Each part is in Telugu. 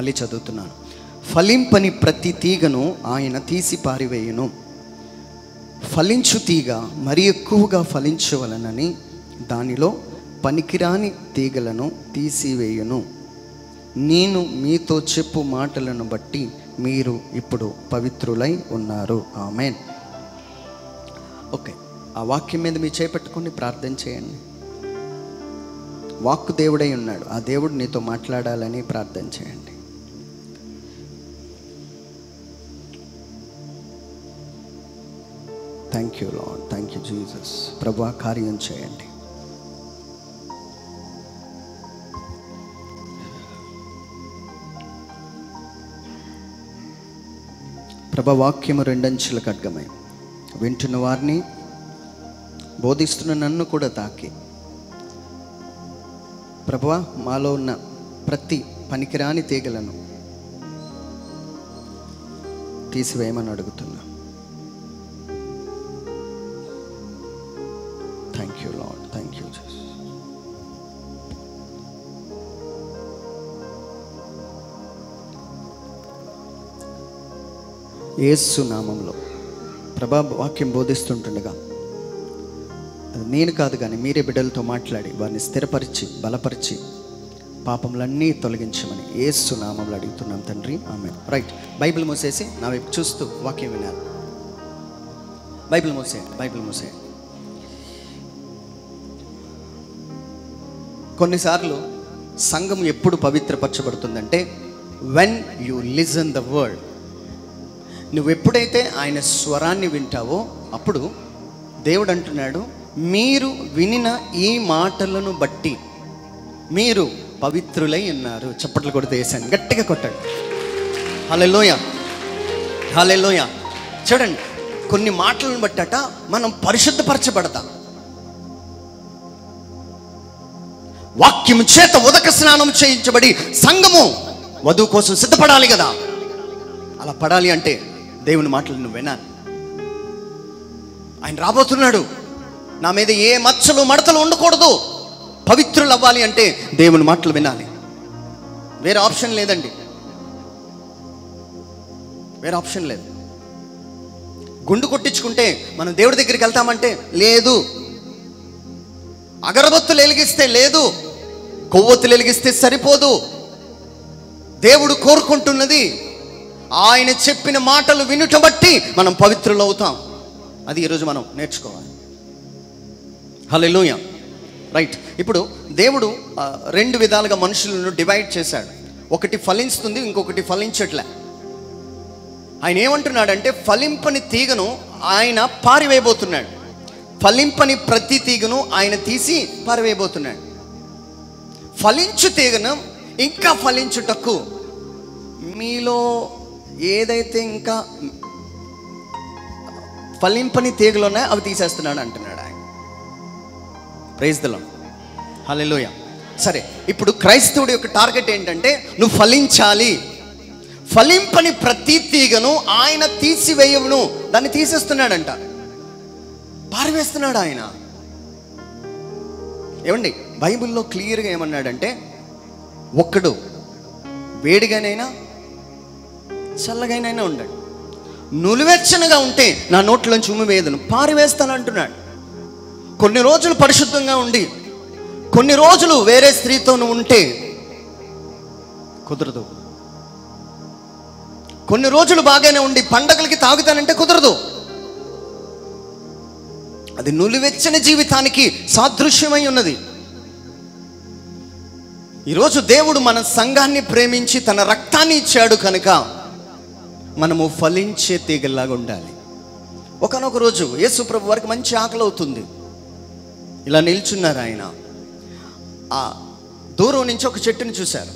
మళ్ళీ చదువుతున్నాను. ఫలింపని ప్రతి తీగను ఆయన తీసి పారివేయును, ఫలించు తీగ మరి ఎక్కువగా ఫలించవలనని దానిలో పనికిరాని తీగలను తీసివేయును. నేను మీతో చెప్పు మాటలను బట్టి మీరు ఇప్పుడు పవిత్రులై ఉన్నారు. ఆమేన్. ఓకే, ఆ వాక్యం మీద మీ చేపెట్టుకొని ప్రార్థన చేయండి. వాక్కు దేవుడై ఉన్నాడు, ఆ దేవుడు నీతో మాట్లాడాలని ప్రార్థన చేయండి. Thank you lord, thank you Jesus. ప్రభువా, కార్యం చేయండి. ప్రభు, వాక్యము రెండంచుల ఖడ్గమై వింటున్న వారిని, బోధిస్తున్న నన్ను కూడా తాకి ప్రభువా, మాలో ఉన్న ప్రతి పనికిరాని తీగలను తీసివేయమని అడుగుతున్నా. Thank you lord, thank you Jesus. Yesu నామంలో ప్రభా, వాక్యం బోధిస్తుంటుండగా నేను కాదు కానీ మీరే బిడ్డలతో మాట్లాడి వారిని స్థిరపరిచి బలపరిచి పాపములన్నీ తొలగించమని యేసు నామంలో అడుగుతున్నాం తండ్రి, ఆమేన్. రైట్, బైబిల్ మూసేసి నా వైపు చూస్తూ వాక్యం వినాలి. బైబిల్ మూసేయండి, బైబిల్ మూసేయండి. కొన్నిసార్లు సంఘం ఎప్పుడు పవిత్రపరచబడుతుందంటే when you listen the word. నువ్వు ఎప్పుడైతే ఆయన స్వరాన్ని వింటావో అప్పుడు దేవుడు అంటున్నాడు, మీరు వినిన ఈ మాటలను బట్టి మీరు పవిత్రులై ఉన్నారు. చప్పట్లు కొడితే వేసాను, గట్టిగా కొట్టండి. హల్లెలూయా, హల్లెలూయా. చూడండి, కొన్ని మాటలను బట్టట మనం పరిశుద్ధపరచబడతాం. వాక్యము చేత ఉదక స్నానం చేయించబడి సంఘము వధువు కోసం సిద్ధపడాలి కదా. అలా పడాలి అంటే దేవుని మాటలు నువ్వు వినాలి. ఆయన రాబోతున్నాడు, నా మీద ఏ మచ్చలు మడతలు ఉండకూడదు. పవిత్రులు అవ్వాలి అంటే దేవుని మాటలు వినాలి. వేరే ఆప్షన్ లేదండి, వేరే ఆప్షన్ లేదు. గుండు కొట్టించుకుంటే మనం దేవుడి దగ్గరికి వెళ్తామంటే లేదు. అగరబత్తులు వెలిగిస్తే లేదు, కొవ్వొత్తులు వెలిగిస్తే సరిపోదు. దేవుడు కోరుకుంటున్నది ఆయన చెప్పిన మాటలు వినుట బట్టి మనం పవిత్రులు అవుతాం. అది ఈరోజు మనం నేర్చుకోవాలి. హల్లెలూయా. రైట్, ఇప్పుడు దేవుడు రెండు విధాలుగా మనుషులను డివైడ్ చేశాడు. ఒకటి ఫలిస్తుంది, ఇంకొకటి ఫలించట్లే. ఆయన ఏమంటున్నాడంటే ఫలింపని తీగను ఆయన పారివేయబోతున్నాడు. ఫలింపని ప్రతి తీగను ఆయన తీసి పారివేయబోతున్నాడు. ఫలించు తీగను ఇంకా ఫలించుటకు మీలో ఏదైతే ఇంకా ఫలింపని తీగలు ఉన్నాయో అవి తీసేస్తున్నాడు అంటున్నాడు ఆయన. ప్రైజ్ ది లార్డ్, హల్లెలూయా. సరే, ఇప్పుడు క్రైస్తవుడి యొక్క టార్గెట్ ఏంటంటే నువ్వు ఫలించాలి. ఫలింపని ప్రతి తీగను ఆయన తీసివేయవును, దాన్ని తీసేస్తున్నాడంట, పారివేస్తున్నాడు ఆయన. ఏమండి, బైబిల్లో క్లియర్గా ఏమన్నాడంటే ఒక్కడు వేడిగానైనా చల్లగానైనా ఉండండి, నులివెచ్చనగా ఉంటే నా నోట్లోంచి ఉమ్మివేదను పారివేస్తాను అంటున్నాడు. కొన్ని రోజులు పరిశుద్ధంగా ఉండి కొన్ని రోజులు వేరే స్త్రీతో ఉంటే కుదరదు. కొన్ని రోజులు బాగానే ఉండి పండగలకి తాగుతానంటే కుదరదు. అది నులివెచ్చని జీవితానికి సాదృశ్యమై ఉన్నది. ఈరోజు దేవుడు మన సంఘాన్ని ప్రేమించి తన రక్తాన్ని ఇచ్చాడు కనుక మనము ఫలించే తీగల్లాగా ఉండాలి. ఒకనొక రోజు యేసు ప్రభు వారికి మంచి ఆకలి అవుతుంది. ఇలా నిల్చున్నారు ఆయన. ఆ దూరం నుంచి ఒక చెట్టుని చూశారు.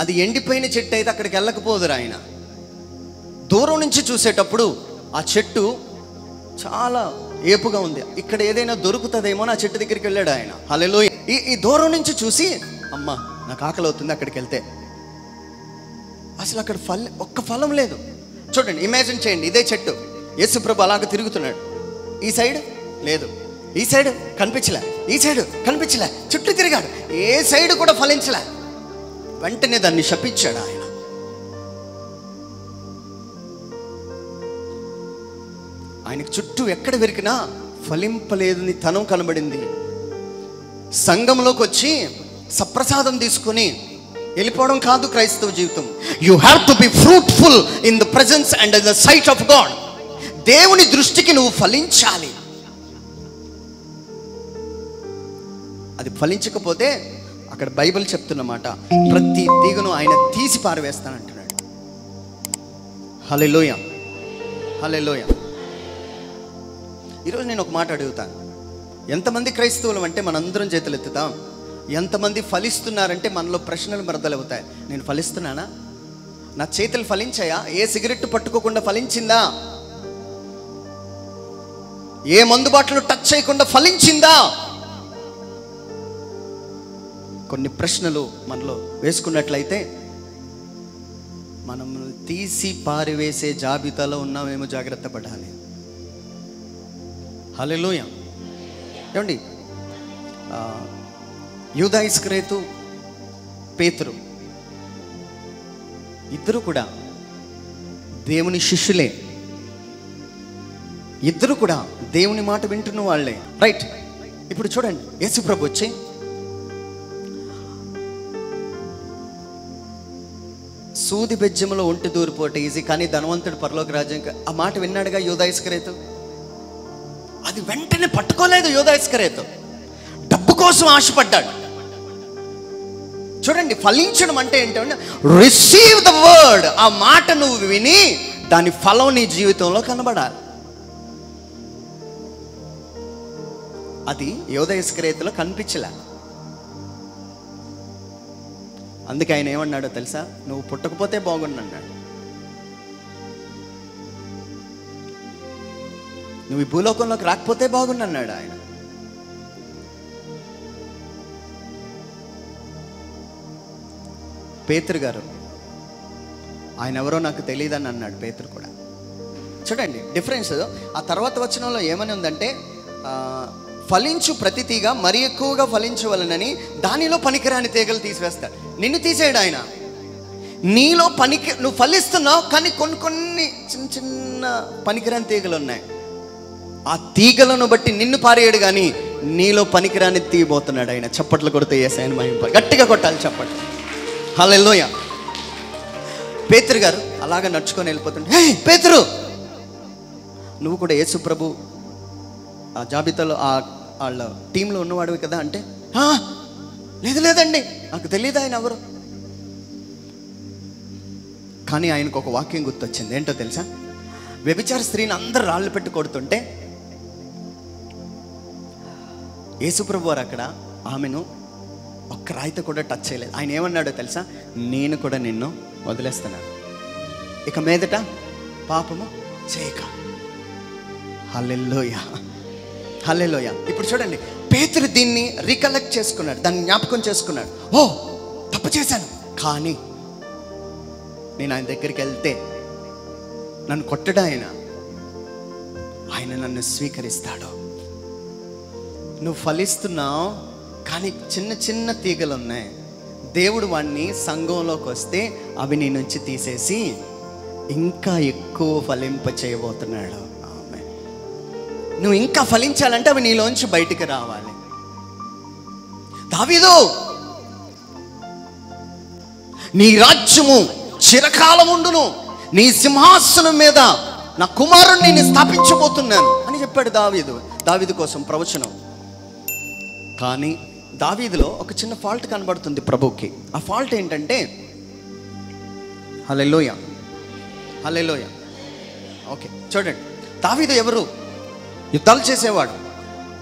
అది ఎండిపోయిన చెట్టు అయితే అక్కడికి వెళ్ళకపోదురు ఆయన. దూరం నుంచి చూసేటప్పుడు ఆ చెట్టు చాలా ఏపుగా ఉంది, ఇక్కడ ఏదైనా దొరుకుతుందేమో ఆ చెట్టు దగ్గరికి వెళ్ళాడు ఆయన. హల్లెలూయా. ఈ దూరం నుంచి చూసి అమ్మా నాకు ఆకలి అవుతుంది, అక్కడికి వెళ్తే అసలు అక్కడ ఒక్క ఫలం లేదు. చూడండి, ఇమాజిన్ చేయండి, ఇదే చెట్టు యేసు ప్రభు అలాగ తిరుగుతున్నాడు. ఈ సైడ్ లేదు, ఈ సైడ్ కనిపించలే, ఈ సైడ్ కనిపించలే, చుట్టూ తిరిగాడు, ఏ సైడ్ కూడా ఫలించలే. వెంటనే దాన్ని శపించాడు ఆయన. ఆయనకు చుట్టూ ఎక్కడ వెరికినా ఫలింపలేదని తనం కనబడింది. సంఘంలోకి వచ్చి సప్రసాదం తీసుకుని వెళ్ళిపోవడం కాదు క్రైస్తవ జీవితం. You have to be fruitful in the presence and in the sight of God. దేవుని దృష్టికి నువ్వు ఫలించాలి. అది ఫలించకపోతే అక్కడ బైబిల్ చెప్తున్నమాట, ప్రతి తీగను ఆయన తీసి పారవేస్తానంటున్నాడు. హల్లెలూయా, హల్లెలూయా. ఈరోజు నేను ఒక మాట అడుగుతాను, ఎంతమంది క్రైస్తవులు అంటే మనందరం చేతులు ఎత్తుతాం. ఎంతమంది ఫలిస్తున్నారంటే మనలో ప్రశ్నలు మొదలవుతాయి. నేను ఫలిస్తున్నానా? నా చేతులు ఫలించాయా? ఏ సిగరెట్ పట్టుకోకుండా ఫలించిందా? ఏ మందు బాటలు టచ్ చేయకుండా ఫలించిందా? కొన్ని ప్రశ్నలు మనలో వేసుకున్నట్లయితే మనం తీసి పారివేసే జాబితాలో ఉన్నామేమో, జాగ్రత్త పడాలి. హల్లెలూయా. ఏమండి, యూదా ఇస్కరియోతు, పేతురు ఇద్దరు కూడా దేవుని శిష్యులే. ఇద్దరు కూడా దేవుని మాట వింటున్న వాళ్ళే. రైట్. ఇప్పుడు చూడండి, యేసు ప్రభు వచ్చి సూది బెజ్జంలో ఒంటి దూరిపోట ఈజీ, కానీ ధనవంతుడు పరలోక రాజ్యం, ఆ మాట విన్నాడుగా యూదా ఇస్కరియోతు. అది వెంటనే పట్టుకోలేదు యూదా ఇస్కరియోతు, డబ్బు కోసం ఆశపడ్డాడు. చూడండి, ఫలించడం అంటే ఏంటంటే రిసీవ్ ద వర్డ్. ఆ మాట నువ్వు విని దాని ఫలం నీ జీవితంలో కనబడాలి. అది యూదా ఇస్కరియోతులో కనిపించలే. అందుకే ఆయన ఏమన్నాడో తెలుసా? నువ్వు పుట్టకపోతే బాగుండన్నాడు. నువ్వు ఈ భూలోకంలోకి రాకపోతే బాగుండన్నాడు ఆయన. పేతురు గారు, ఆయన ఎవరో నాకు తెలియదని అన్నాడు పేతురు కూడా. చూడండి డిఫరెన్స్. ఆ తర్వాత వచనంలో ఏమని ఉందంటే, ఫలించు ప్రతి తీగ మరి ఎక్కువగా ఫలించవలనని దానిలో పనికిరాని తీగలు తీసివేస్తాడు. నిన్ను తీసేయడు ఆయన. నీలో నువ్వు ఫలిస్తున్నావు, కానీ కొన్ని చిన్న చిన్న పనికిరాని తీగలు ఉన్నాయి. ఆ తీగలను బట్టి నిన్ను పారేయడు, కానీ నీలో పనికిరాని తీయబోతున్నాడు ఆయన. చప్పట్లు కొడితే యేసయ్యను మహింప, గట్టిగా కొట్టాలి చప్పట్లు. హల్లెలూయా. పేతురు గారు అలాగా నడుచుకొని వెళ్ళిపోతుంటే, హే పేతురు, నువ్వు కూడా యేసు ప్రభు ఆ జాబితాలో వాళ్ళ టీంలో ఉన్నవాడివి కదా అంటే, లేదండి నాకు తెలియదు ఆయన ఎవరు. కానీ ఆయనకు ఒక వాక్యం గుర్తొచ్చింది. ఏంటో తెలుసా? వ్యభిచార స్త్రీని అందరూ రాళ్ళు పెట్టి కొడుతుంటే యేసుప్రభు వారు అక్కడ ఆమెను ఒక్క రాయితో కూడా టచ్ చేయలేదు. ఆయన ఏమన్నాడో తెలుసా? నేను కూడా నిన్ను వదిలేస్తున్నాను, ఇక మీదట పాపము చేయక. హల్లెలూయా, హల్లెలూయా. ఇప్పుడు చూడండి, పేతురు దీన్ని రికలెక్ట్ చేసుకున్నాడు, దాన్ని జ్ఞాపకం చేసుకున్నాడు. ఓ తప్పు చేశాను, కానీ నేను ఆయన దగ్గరికి వెళ్తే నన్ను కొట్టడా ఆయన నన్ను స్వీకరిస్తాడు. నువ్వు ఫలిస్తున్నావు, కానీ చిన్న చిన్న తీగలు ఉన్నాయి. దేవుడు వాడిని సంఘంలోకి వస్తే అవి నీ నుంచి తీసేసి ఇంకా ఎక్కువ ఫలింప చేయబోతున్నాడు. నువ్వు ఇంకా ఫలించాలంటే అవి నీలోంచి బయటికి రావాలి. దావీదు, నీ రాజ్యము చిరకాలం ఉండును, నీ సింహాసనం మీద నా కుమారుణ్ణి నేను స్థాపించబోతున్నాను అని చెప్పాడు దావీదు కోసం ప్రవచనం. కానీ దావీదులో ఒక చిన్న ఫాల్ట్ కనబడుతుంది ప్రభుకి. ఆ ఫాల్ట్ ఏంటంటే, హల్లెలూయా, హల్లెలూయా. ఓకే, చూడండి, దావీదు ఎవరు? యుద్ధాలు చేసేవాడు.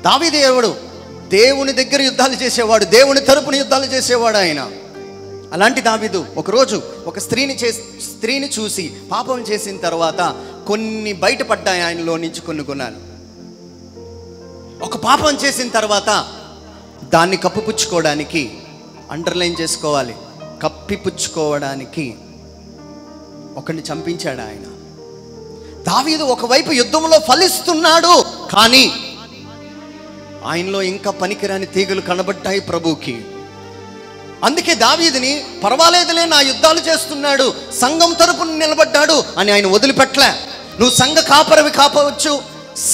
దావీదు ఎవడు? దేవుని దగ్గర యుద్ధాలు చేసేవాడు, దేవుని తరపున యుద్ధాలు చేసేవాడు ఆయన. అలాంటి దావీదు ఒకరోజు ఒక స్త్రీని చూసి పాపం చేసిన తర్వాత కొన్ని బయటపడ్డాయి ఆయనలో నుంచి కొన్ని గుణాలు. ఒక పాపం చేసిన తర్వాత దాన్ని కప్పిపుచ్చుకోవడానికి, అండర్లైన్ చేసుకోవాలి, కప్పిపుచ్చుకోవడానికి ఒకరిని చంపించాడు ఆయన. దావీదు ఒకవైపు యుద్ధంలో ఫలిస్తున్నాడు, కానీ ఆయనలో ఇంకా పనికిరాని తీగలు కనబడ్డాయి ప్రభుకి. అందుకే దావీదుని పర్వాలేదులే, నా యుద్ధాలు చేస్తున్నాడు, సంఘం తరపున నిలబడ్డాడు అని ఆయన వదిలిపెట్టలే. నువ్వు సంఘ కాపరివి కావచ్చు,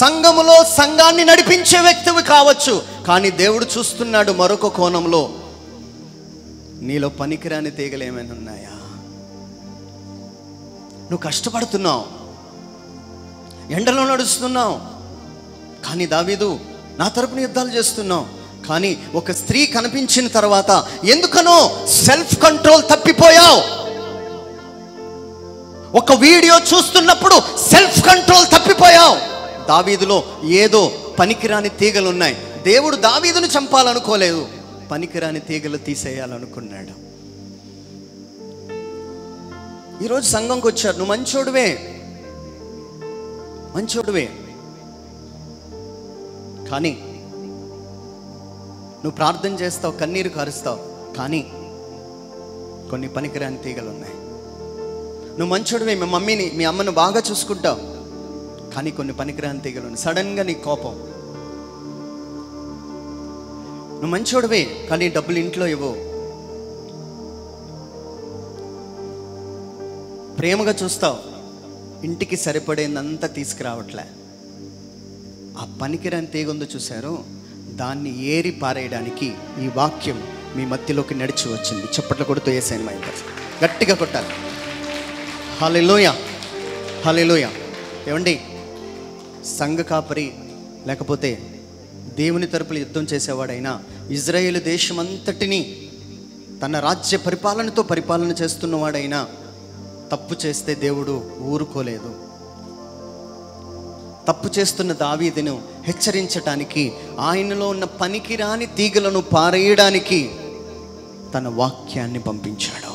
సంఘములో సంఘాన్ని నడిపించే వ్యక్తివి కావచ్చు, కానీ దేవుడు చూస్తున్నాడు మరొక కోణంలో, నీలో పనికిరాని తీగలు ఏమైనా ఉన్నాయా? నువ్వు కష్టపడుతున్నావు, ఎండలో నడుస్తున్నావు, కానీ దావీదు నా తరపున యుద్ధాలు చేస్తున్నావు. కానీ ఒక స్త్రీ కనిపించిన తర్వాత ఎందుకనో సెల్ఫ్ కంట్రోల్ తప్పిపోయావు. ఒక వీడియో చూస్తున్నప్పుడు సెల్ఫ్ కంట్రోల్ తప్పిపోయావు. దావీదులో ఏదో పనికిరాని తీగలు ఉన్నాయి. దేవుడు దావీదును చంపాలనుకోలేదు, పనికిరాని తీగలు తీసేయాలనుకున్నాడు. ఈరోజు సంఘంకి వచ్చారు, నువ్వు మంచోడువే, కానీ నువ్వు ప్రార్థన చేస్తావు, కన్నీరు కారుస్తావు, కానీ కొన్ని పనికిరాని తీగలు ఉన్నాయి. నువ్వు మంచోడువే, మీ మమ్మీని మీ అమ్మను బాగా చూసుకుంటావు, కానీ కొన్ని పనికిరాని తీగలు ఉన్నాయి. సడన్గా నీ కోపం. నువ్వు మంచోడువే, కానీ డబ్బులు ఇంట్లో ఇవ్వవు. ప్రేమగా చూస్తావు, ఇంటికి సరిపడేందంతా తీసుకురావట్లే. ఆ పనికిరాని తీగ ఉందో చూశారు, దాన్ని ఏరి పారేయడానికి ఈ వాక్యం మీ మధ్యలోకి నడిచి వచ్చింది. చప్పట్లు కొడుతూ యేసయ్యను మహిమపరచండి, గట్టిగా కొట్టాలి. హల్లెలూయా, హల్లెలూయా. ఏమండి, సంఘ కాపరి లేకపోతే దేవుని తరపున యుద్ధం చేసేవాడైనా ఇజ్రాయేలు దేశమంతటిని తన రాజ్య పరిపాలన చేస్తున్నవాడైనా తప్పు చేస్తే దేవుడు ఊరుకోలేదు. తప్పు చేస్తున్న దావీదును హెచ్చరించటానికి, ఆయనలో ఉన్న పనికిరాని తీగలను పారేయడానికి తన వాక్యాన్ని పంపించాడు.